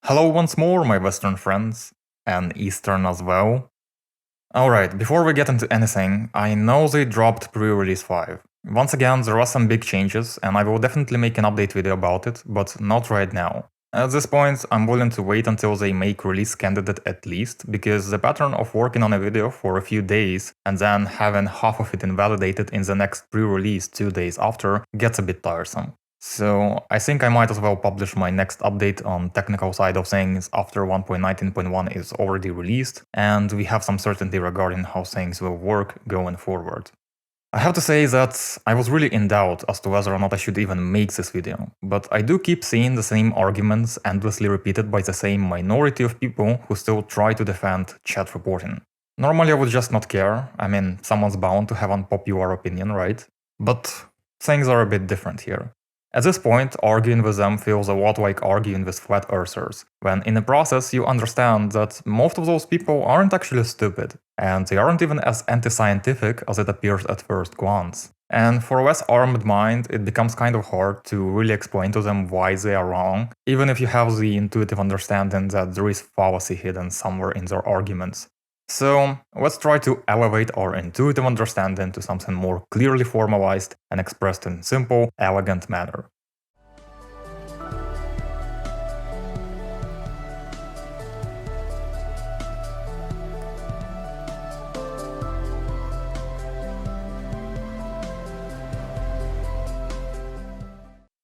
Hello once more, my Western friends, and Eastern as well. Alright, before we get into anything, I know they dropped pre-release 5. Once again, there are some big changes, and I will definitely make an update video about it, but not right now. At this point, I'm willing to wait until they make release candidate at least, because the pattern of working on a video for a few days and then having half of it invalidated in the next pre-release 2 days after gets a bit tiresome. So I think I might as well publish my next update on technical side of things after 1.19.1 is already released, and we have some certainty regarding how things will work going forward. I have to say that I was really in doubt as to whether or not I should even make this video, but I do keep seeing the same arguments endlessly repeated by the same minority of people who still try to defend chat reporting. Normally I would just not care, I mean, someone's bound to have unpopular opinion, right? But things are a bit different here. At this point, arguing with them feels a lot like arguing with flat earthers, when in the process you understand that most of those people aren't actually stupid, and they aren't even as anti-scientific as it appears at first glance. And for a less armed mind, it becomes kind of hard to really explain to them why they are wrong, even if you have the intuitive understanding that there is fallacy hidden somewhere in their arguments. So let's try to elevate our intuitive understanding to something more clearly formalized and expressed in simple, elegant manner.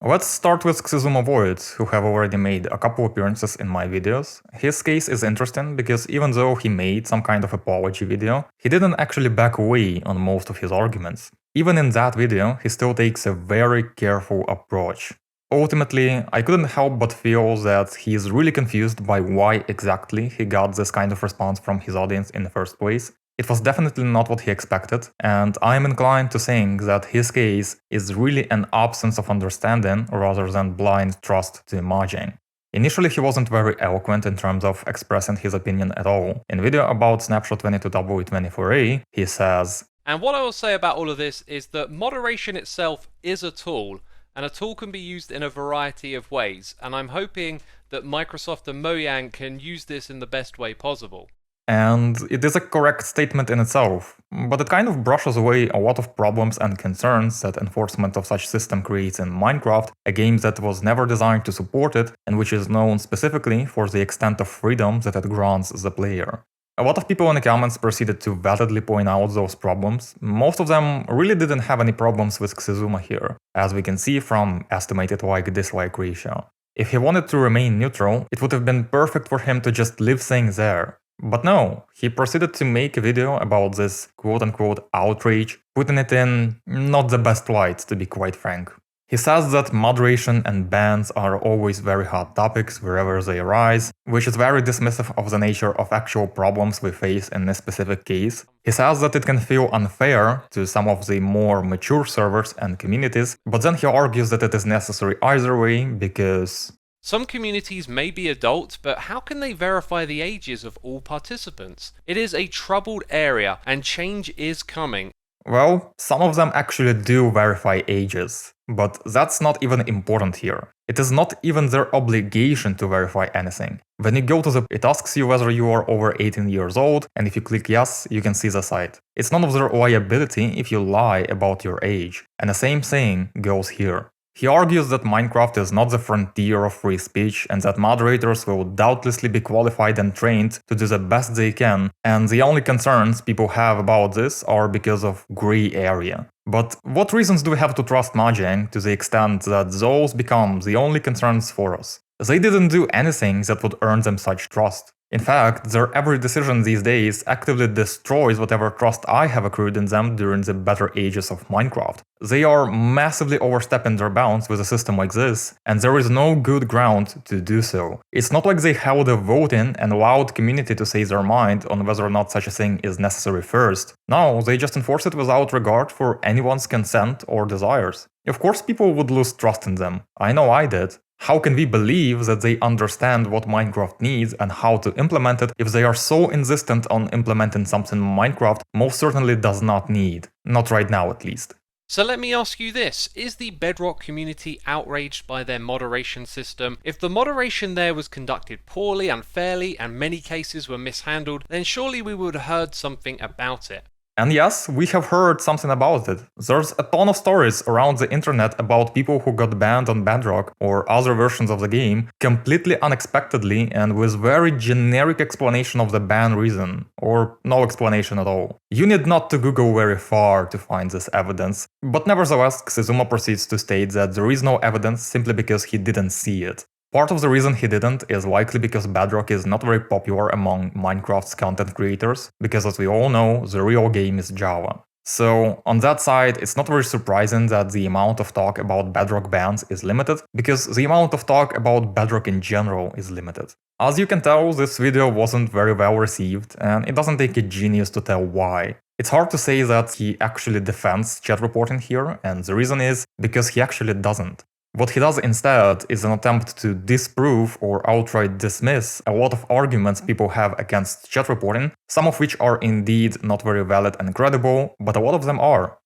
Let's start with Xisuma Void, who have already made a couple appearances in my videos. His case is interesting because even though he made some kind of apology video, he didn't actually back away on most of his arguments. Even in that video, he still takes a very careful approach. Ultimately, I couldn't help but feel that he is really confused by why exactly he got this kind of response from his audience in the first place. It was definitely not what he expected, and I'm inclined to think that his case is really an absence of understanding rather than blind trust to imaging. Initially, he wasn't very eloquent in terms of expressing his opinion at all. In video about snapshot 22W24A, he says, "And what I will say about all of this is that moderation itself is a tool, and a tool can be used in a variety of ways, and I'm hoping that Microsoft and Mojang can use this in the best way possible." And it is a correct statement in itself, but it kind of brushes away a lot of problems and concerns that enforcement of such system creates in Minecraft, a game that was never designed to support it and which is known specifically for the extent of freedom that it grants the player. A lot of people in the comments proceeded to validly point out those problems. Most of them really didn't have any problems with Xisuma here, as we can see from estimated like-dislike ratio. If he wanted to remain neutral, it would have been perfect for him to just leave things there. But no, he proceeded to make a video about this quote-unquote outrage, putting it in not the best light, to be quite frank. He says that moderation and bans are always very hot topics wherever they arise, which is very dismissive of the nature of actual problems we face in this specific case. He says that it can feel unfair to some of the more mature servers and communities, but then he argues that it is necessary either way because some communities may be adult, but how can they verify the ages of all participants? It is a troubled area, and change is coming. Well, some of them actually do verify ages, but that's not even important here. It is not even their obligation to verify anything. When you go to it asks you whether you are over 18 years old, and if you click yes, you can see the site. It's none of their liability if you lie about your age, and the same thing goes here. He argues that Minecraft is not the frontier of free speech and that moderators will doubtlessly be qualified and trained to do the best they can, and the only concerns people have about this are because of grey area. But what reasons do we have to trust Mojang to the extent that those become the only concerns for us? They didn't do anything that would earn them such trust. In fact, their every decision these days actively destroys whatever trust I have accrued in them during the better ages of Minecraft. They are massively overstepping their bounds with a system like this, and there is no good ground to do so. It's not like they held a voting and allowed community to say their mind on whether or not such a thing is necessary first. No, they just enforce it without regard for anyone's consent or desires. Of course people would lose trust in them. I know I did. How can we believe that they understand what Minecraft needs and how to implement it if they are so insistent on implementing something Minecraft most certainly does not need? Not right now, at least. So let me ask you this, is the Bedrock community outraged by their moderation system? If the moderation there was conducted poorly, unfairly, and many cases were mishandled, then surely we would have heard something about it. And yes, we have heard something about it. There's a ton of stories around the internet about people who got banned on Bedrock or other versions of the game completely unexpectedly and with very generic explanation of the ban reason, or no explanation at all. You need not to Google very far to find this evidence, but nevertheless, Xisuma proceeds to state that there is no evidence simply because he didn't see it. Part of the reason he didn't is likely because Bedrock is not very popular among Minecraft's content creators, because as we all know, the real game is Java. So on that side, it's not very surprising that the amount of talk about Bedrock bans is limited, because the amount of talk about Bedrock in general is limited. As you can tell, this video wasn't very well received, and it doesn't take a genius to tell why. It's hard to say that he actually defends chat reporting here, and the reason is because he actually doesn't. What he does instead is an attempt to disprove or outright dismiss a lot of arguments people have against chat reporting, some of which are indeed not very valid and credible, but a lot of them are.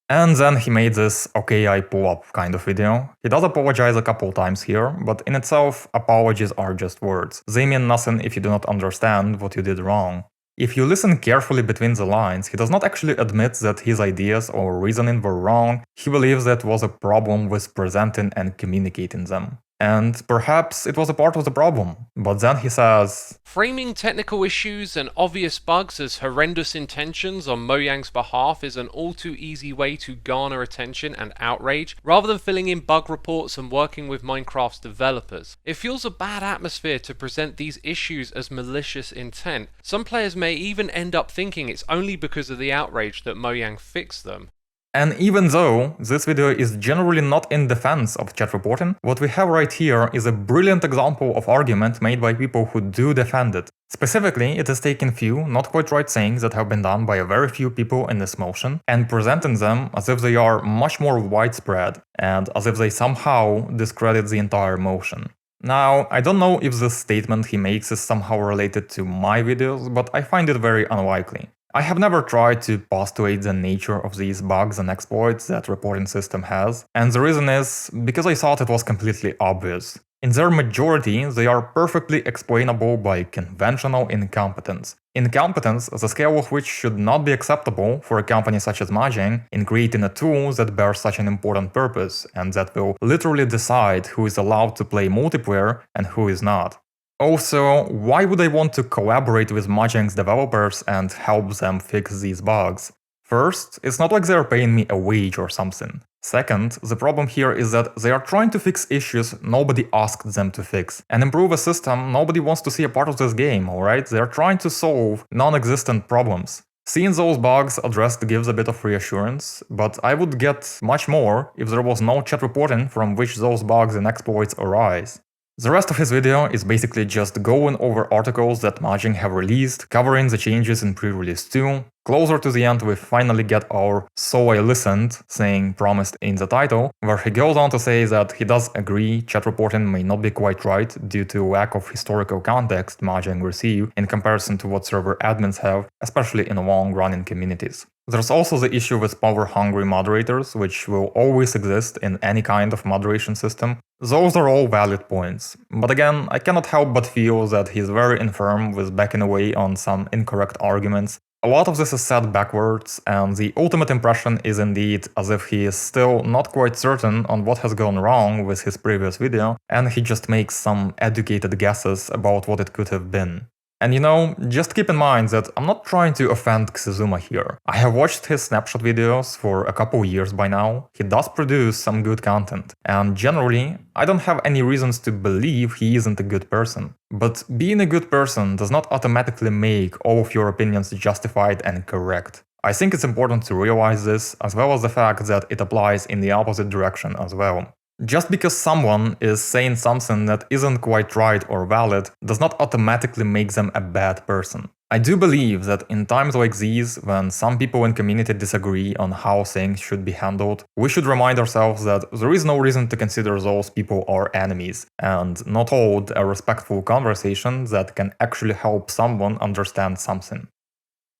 And then he made this okay I pull up kind of video. He does apologize a couple times here, but in itself, apologies are just words. They mean nothing if you do not understand what you did wrong. If you listen carefully between the lines, he does not actually admit that his ideas or reasoning were wrong, he believes that was a problem with presenting and communicating them. And perhaps it was a part of the problem. But then he says, framing technical issues and obvious bugs as horrendous intentions on Mojang's behalf is an all too easy way to garner attention and outrage, rather than filling in bug reports and working with Minecraft's developers. It fuels a bad atmosphere to present these issues as malicious intent. Some players may even end up thinking it's only because of the outrage that Mojang fixed them. And even though this video is generally not in defense of chat reporting, what we have right here is a brilliant example of argument made by people who do defend it. Specifically, it is taking few, not quite right sayings that have been done by a very few people in this motion, and presenting them as if they are much more widespread, and as if they somehow discredit the entire motion. Now, I don't know if this statement he makes is somehow related to my videos, but I find it very unlikely. I have never tried to postulate the nature of these bugs and exploits that reporting system has, and the reason is because I thought it was completely obvious. In their majority, they are perfectly explainable by conventional incompetence. Incompetence, the scale of which should not be acceptable for a company such as Mojang in creating a tool that bears such an important purpose and that will literally decide who is allowed to play multiplayer and who is not. Also, why would I want to collaborate with Mojang's developers and help them fix these bugs? First, it's not like they're paying me a wage or something. Second, the problem here is that they are trying to fix issues nobody asked them to fix, and improve a system nobody wants to see a part of this game, alright? They're trying to solve non-existent problems. Seeing those bugs addressed gives a bit of reassurance, but I would get much more if there was no chat reporting from which those bugs and exploits arise. The rest of his video is basically just going over articles that Mojang have released, covering the changes in pre-release 2. Closer to the end we finally get our "so I listened" saying promised in the title, where he goes on to say that he does agree chat reporting may not be quite right due to lack of historical context Mojang receive in comparison to what server admins have, especially in long-running communities. There's also the issue with power-hungry moderators, which will always exist in any kind of moderation system. Those are all valid points, but again, I cannot help but feel that he's very infirm with backing away on some incorrect arguments. A lot of this is said backwards, and the ultimate impression is indeed as if he is still not quite certain on what has gone wrong with his previous video, and he just makes some educated guesses about what it could have been. And you know, just keep in mind that I'm not trying to offend Xisuma here. I have watched his snapshot videos for a couple years by now. He does produce some good content, and generally, I don't have any reasons to believe he isn't a good person. But being a good person does not automatically make all of your opinions justified and correct. I think it's important to realize this, as well as the fact that it applies in the opposite direction as well. Just because someone is saying something that isn't quite right or valid does not automatically make them a bad person. I do believe that in times like these, when some people in community disagree on how things should be handled, we should remind ourselves that there is no reason to consider those people our enemies, and not hold a respectful conversation that can actually help someone understand something.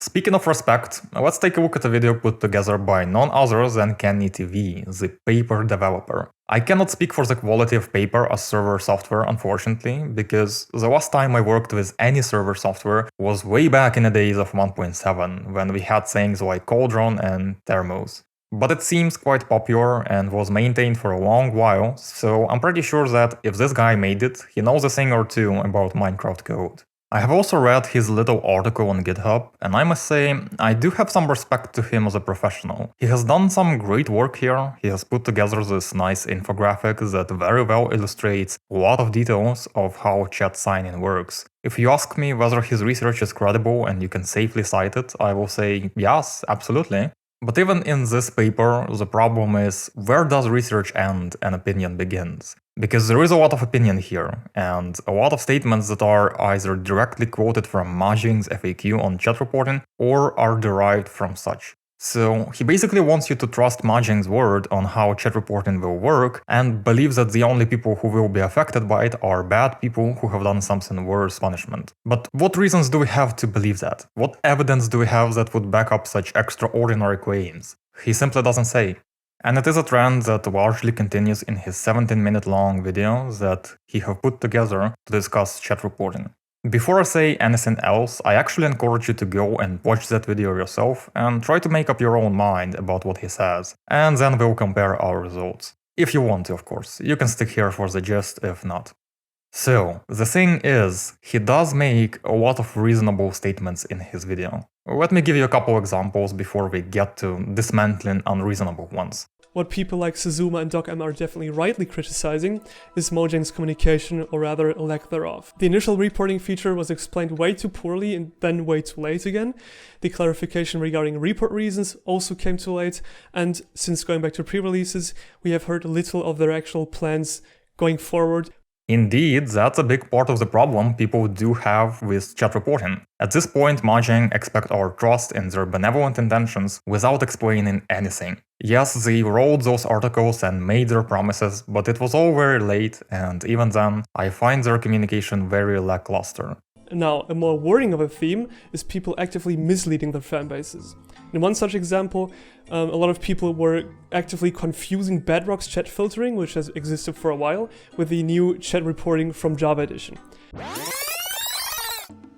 Speaking of respect, let's take a look at a video put together by none other than Kenny TV, the paper developer. I cannot speak for the quality of paper as server software, unfortunately, because the last time I worked with any server software was way back in the days of 1.7, when we had things like Cauldron and Thermos. But it seems quite popular and was maintained for a long while, so I'm pretty sure that if this guy made it, he knows a thing or two about Minecraft code. I have also read his little article on GitHub, and I must say, I do have some respect to him as a professional. He has done some great work here, he has put together this nice infographic that very well illustrates a lot of details of how chat sign-in works. If you ask me whether his research is credible and you can safely cite it, I will say yes, absolutely. But even in this paper, the problem is, where does research end and opinion begins? Because there is a lot of opinion here, and a lot of statements that are either directly quoted from Majing's FAQ on chat reporting, or are derived from such. So he basically wants you to trust Majing's word on how chat reporting will work, and believes that the only people who will be affected by it are bad people who have done something worse punishment. But what reasons do we have to believe that? What evidence do we have that would back up such extraordinary claims? He simply doesn't say. And it is a trend that largely continues in his 17-minute long video that he have put together to discuss chat reporting. Before I say anything else, I actually encourage you to go and watch that video yourself and try to make up your own mind about what he says, and then we'll compare our results. If you want to, of course. You can stick here for the gist if not. So, the thing is, he does make a lot of reasonable statements in his video. Let me give you a couple examples before we get to dismantling unreasonable ones. What people like Xisuma and DocM are definitely rightly criticizing is Mojang's communication, or rather lack thereof. The initial reporting feature was explained way too poorly and then way too late again. The clarification regarding report reasons also came too late, and since going back to pre-releases, we have heard little of their actual plans going forward. Indeed, that's a big part of the problem people do have with chat reporting. At this point, Mojang expect our trust in their benevolent intentions without explaining anything. Yes, they wrote those articles and made their promises, but it was all very late, and even then, I find their communication very lackluster. Now, a more worrying of a theme is people actively misleading their fanbases. In one such example, a lot of people were actively confusing Bedrock's chat filtering, which has existed for a while, with the new chat reporting from Java Edition.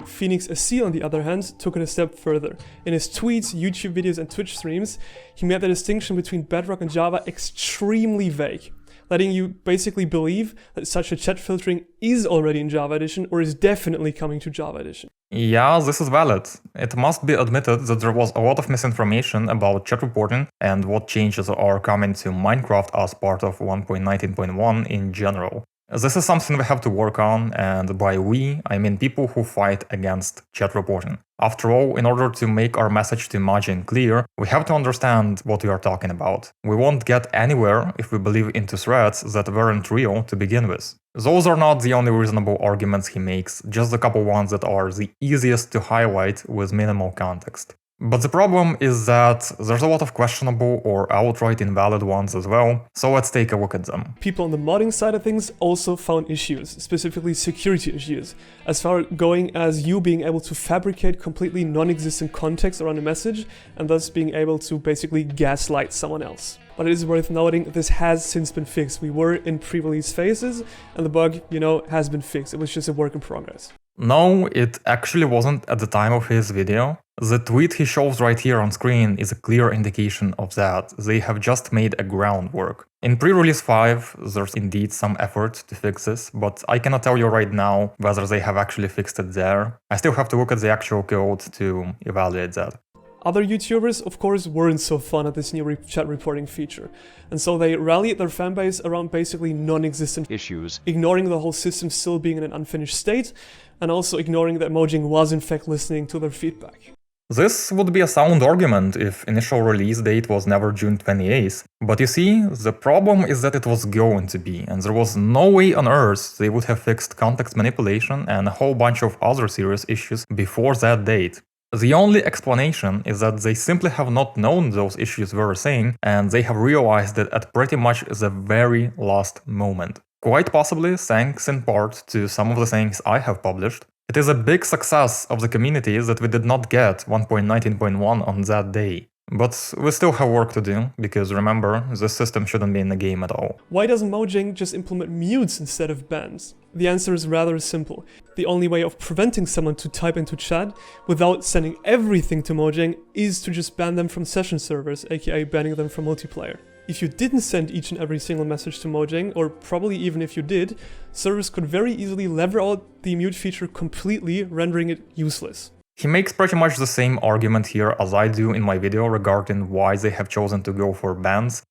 Phoenix SC, on the other hand, took it a step further. In his tweets, YouTube videos, and Twitch streams, he made the distinction between Bedrock and Java extremely vague, letting you basically believe that such a chat filtering is already in Java Edition or is definitely coming to Java Edition. Yeah, this is valid. It must be admitted that there was a lot of misinformation about chat reporting and what changes are coming to Minecraft as part of 1.19.1 in general. This is something we have to work on, and by we, I mean people who fight against chat reporting. After all, in order to make our message to Majin clear, we have to understand what we are talking about. We won't get anywhere if we believe into threats that weren't real to begin with. Those are not the only reasonable arguments he makes, just a couple ones that are the easiest to highlight with minimal context. But the problem is that there's a lot of questionable or outright invalid ones as well, so let's take a look at them. People on the modding side of things also found issues, specifically security issues, as far going as you being able to fabricate completely non-existent context around a message, and thus being able to basically gaslight someone else. But it is worth noting this has since been fixed. We were in pre-release phases, and the bug, has been fixed. It was just a work in progress. No, it actually wasn't at the time of his video. The tweet he shows right here on screen is a clear indication of that. They have just made a groundwork. In pre-release 5, there's indeed some effort to fix this, but I cannot tell you right now whether they have actually fixed it there. I still have to look at the actual code to evaluate that. Other YouTubers, of course, weren't so fun at this new chat reporting feature, and so they rallied their fanbase around basically non-existent issues, ignoring the whole system still being in an unfinished state, and also ignoring that Mojang was in fact listening to their feedback. This would be a sound argument if initial release date was never June 28th, but you see, the problem is that it was going to be, and there was no way on earth they would have fixed context manipulation and a whole bunch of other serious issues before that date. The only explanation is that they simply have not known those issues were a thing, and they have realized it at pretty much the very last moment. Quite possibly thanks in part to some of the things I have published. It is a big success of the community that we did not get 1.19.1 on that day. But we still have work to do, because remember, this system shouldn't be in the game at all. Why doesn't Mojang just implement mutes instead of bans? The answer is rather simple. The only way of preventing someone to type into chat without sending everything to Mojang is to just ban them from session servers, aka banning them from multiplayer. If you didn't send each and every single message to Mojang, or probably even if you did, servers could very easily lever out the mute feature completely, rendering it useless. He makes pretty much the same argument here as I do in my video regarding why they have chosen to go for bans.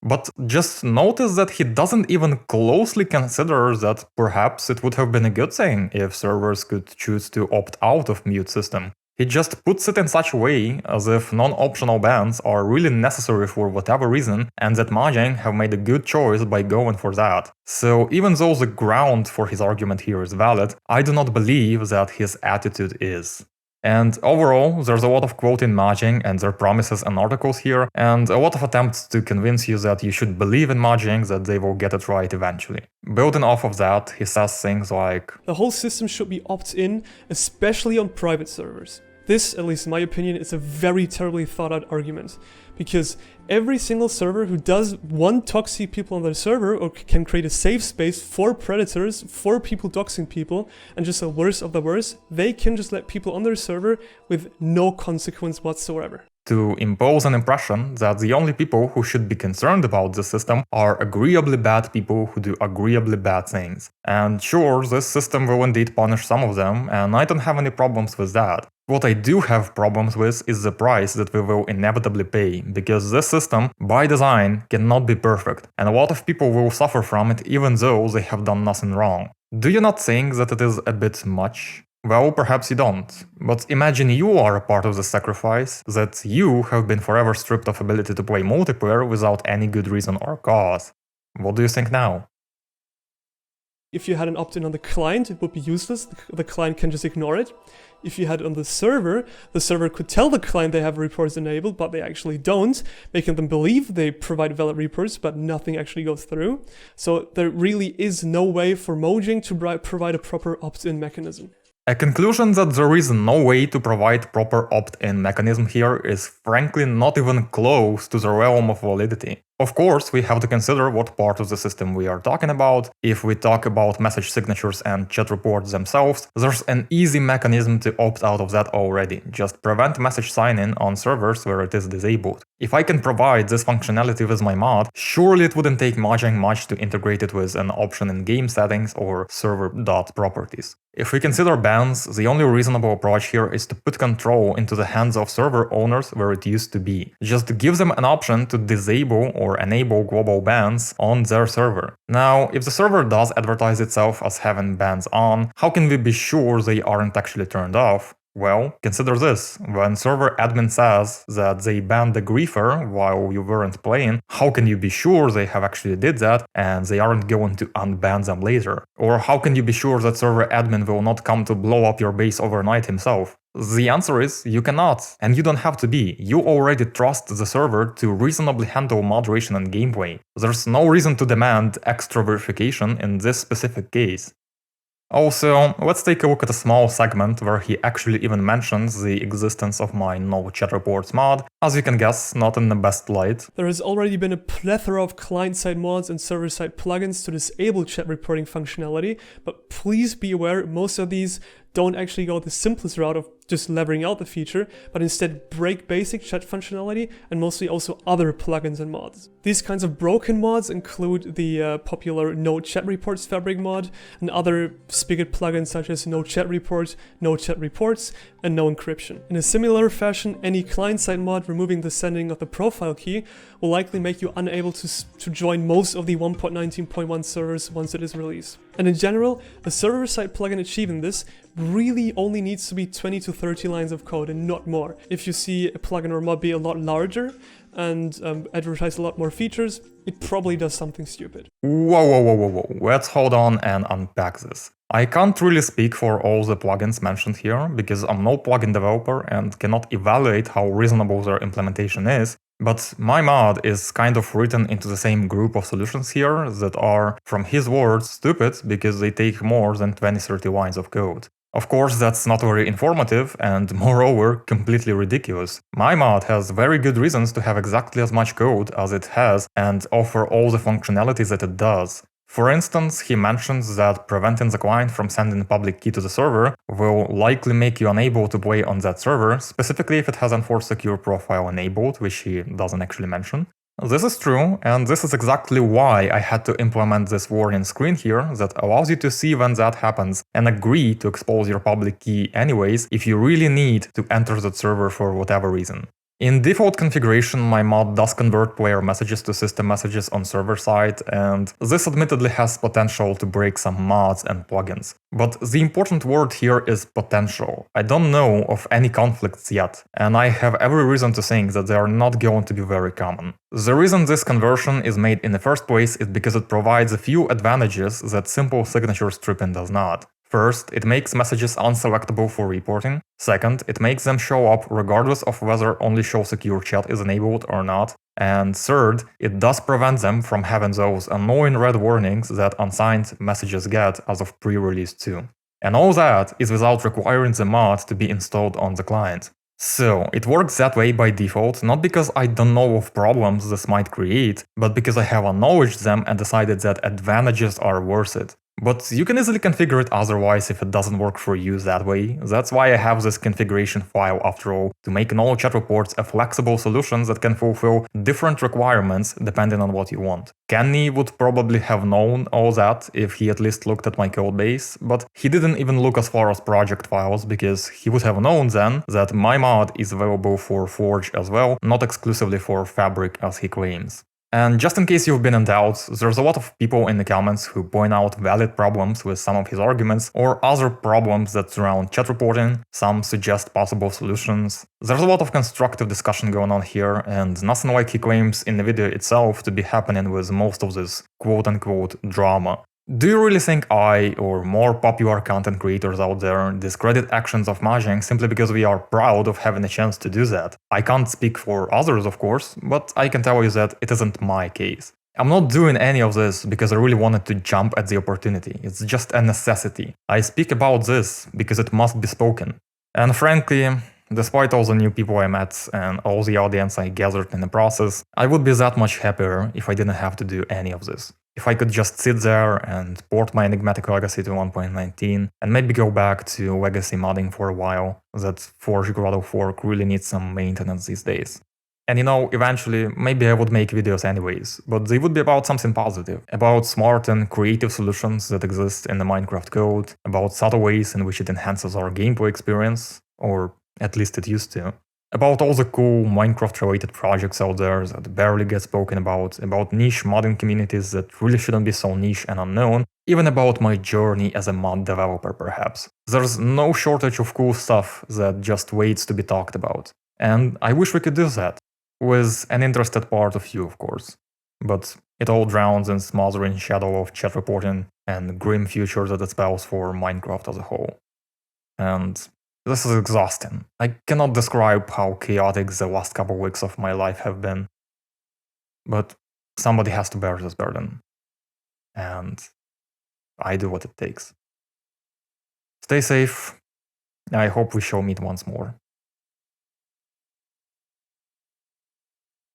But just notice that he doesn't even closely consider that perhaps it would have been a good thing if servers could choose to opt out of mute system. He just puts it in such a way as if non-optional bans are really necessary for whatever reason, and that Mojang have made a good choice by going for that. So even though the ground for his argument here is valid, I do not believe that his attitude is. And overall, there's a lot of quoting Mojang and their promises and articles here, and a lot of attempts to convince you that you should believe in Mojang, that they will get it right eventually. Building off of that, he says things like, the whole system should be opt-in, especially on private servers. This, at least in my opinion, is a very terribly thought out argument, because every single server who does want toxic people on their server or can create a safe space for predators, for people doxing people, and just the worst of the worst, they can just let people on their server with no consequence whatsoever. To impose an impression that the only people who should be concerned about the system are agreeably bad people who do agreeably bad things. And sure, this system will indeed punish some of them, and I don't have any problems with that. What I do have problems with is the price that we will inevitably pay, because this system, by design, cannot be perfect, and a lot of people will suffer from it even though they have done nothing wrong. Do you not think that it is a bit much? Well, perhaps you don't, but imagine you are a part of the sacrifice, that you have been forever stripped of ability to play multiplayer without any good reason or cause. What do you think now? If you had an opt-in on the client, it would be useless. The client can just ignore it. If you had it on the server could tell the client they have reports enabled, but they actually don't, making them believe they provide valid reports, but nothing actually goes through. So there really is no way for Mojang to provide a proper opt-in mechanism. A conclusion that there is no way to provide proper opt-in mechanism here is frankly not even close to the realm of validity. Of course, we have to consider what part of the system we are talking about. If we talk about message signatures and chat reports themselves, there's an easy mechanism to opt out of that already. Just prevent message sign-in on servers where it is disabled. If I can provide this functionality with my mod, surely it wouldn't take Mojang much to integrate it with an option in game settings or server.properties. If we consider bans, the only reasonable approach here is to put control into the hands of server owners where it used to be. Just give them an option to disable or enable global bans on their server. Now, if the server does advertise itself as having bans on, how can we be sure they aren't actually turned off? Well, consider this. When server admin says that they banned the griefer while you weren't playing, how can you be sure they have actually did that and they aren't going to unban them later? Or how can you be sure that server admin will not come to blow up your base overnight himself? The answer is you cannot, and you don't have to be. You already trust the server to reasonably handle moderation and gameplay. There's no reason to demand extra verification in this specific case. Also, let's take a look at a small segment where he actually even mentions the existence of my no chat reports mod, as you can guess, not in the best light. There has already been a plethora of client-side mods and server-side plugins to disable chat reporting functionality, but please be aware most of these don't actually go the simplest route of just levering out the feature, but instead break basic chat functionality and mostly also other plugins and mods. These kinds of broken mods include the popular No Chat Reports fabric mod and other spigot plugins such as No Chat Report, No Chat Reports, and No Encryption. In a similar fashion, any client-side mod removing the sending of the profile key will likely make you unable to join most of the 1.19.1 servers once it is released. And in general, a server-side plugin achieving this really only needs to be 20 to 30 lines of code and not more. If you see a plugin or mod be a lot larger and advertise a lot more features, it probably does something stupid. Whoa. Let's hold on and unpack this. I can't really speak for all the plugins mentioned here, because I'm no plugin developer and cannot evaluate how reasonable their implementation is, but my mod is kind of written into the same group of solutions here that are, from his words, stupid because they take more than 20-30 lines of code. Of course, that's not very informative and, moreover, completely ridiculous. My mod has very good reasons to have exactly as much code as it has and offer all the functionalities that it does. For instance, he mentions that preventing the client from sending a public key to the server will likely make you unable to play on that server, specifically if it has enforced secure profile enabled, which he doesn't actually mention. This is true, and this is exactly why I had to implement this warning screen here that allows you to see when that happens and agree to expose your public key anyways if you really need to enter that server for whatever reason. In default configuration, my mod does convert player messages to system messages on server side, and this admittedly has potential to break some mods and plugins. But the important word here is potential. I don't know of any conflicts yet, and I have every reason to think that they are not going to be very common. The reason this conversion is made in the first place is because it provides a few advantages that simple signature stripping does not. First, it makes messages unselectable for reporting. Second, it makes them show up regardless of whether only show secure chat is enabled or not. And third, it does prevent them from having those annoying red warnings that unsigned messages get as of pre-release 2. And all that is without requiring the mod to be installed on the client. So, it works that way by default, not because I don't know of problems this might create, but because I have acknowledged them and decided that advantages are worth it. But you can easily configure it otherwise if it doesn't work for you that way. That's why I have this configuration file after all, to make null chat reports a flexible solution that can fulfill different requirements depending on what you want. Kenny would probably have known all that if he at least looked at my codebase, but he didn't even look as far as project files because he would have known then that my mod is available for Forge as well, not exclusively for Fabric as he claims. And just in case you've been in doubt, there's a lot of people in the comments who point out valid problems with some of his arguments or other problems that surround chat reporting, some suggest possible solutions. There's a lot of constructive discussion going on here, and nothing like he claims in the video itself to be happening with most of this quote-unquote drama. Do you really think I, or more popular content creators out there, discredit actions of Mahjong simply because we are proud of having a chance to do that? I can't speak for others, of course, but I can tell you that it isn't my case. I'm not doing any of this because I really wanted to jump at the opportunity, it's just a necessity. I speak about this because it must be spoken. And frankly, despite all the new people I met and all the audience I gathered in the process, I would be that much happier if I didn't have to do any of this. If I could just sit there and port my enigmatic legacy to 1.19 and maybe go back to legacy modding for a while, that Forge Grotto fork really needs some maintenance these days. And you know, eventually, maybe I would make videos anyways, but they would be about something positive, about smart and creative solutions that exist in the Minecraft code, about subtle ways in which it enhances our gameplay experience, or at least it used to. About all the cool Minecraft-related projects out there that barely get spoken about niche modding communities that really shouldn't be so niche and unknown, even about my journey as a mod developer perhaps. There's no shortage of cool stuff that just waits to be talked about. And I wish we could do that. With an interested part of you, of course. But it all drowns in smothering shadow of chat reporting and grim future that it spells for Minecraft as a whole. And this is exhausting. I cannot describe how chaotic the last couple weeks of my life have been. But somebody has to bear this burden. And I do what it takes. Stay safe. I hope we shall meet once more.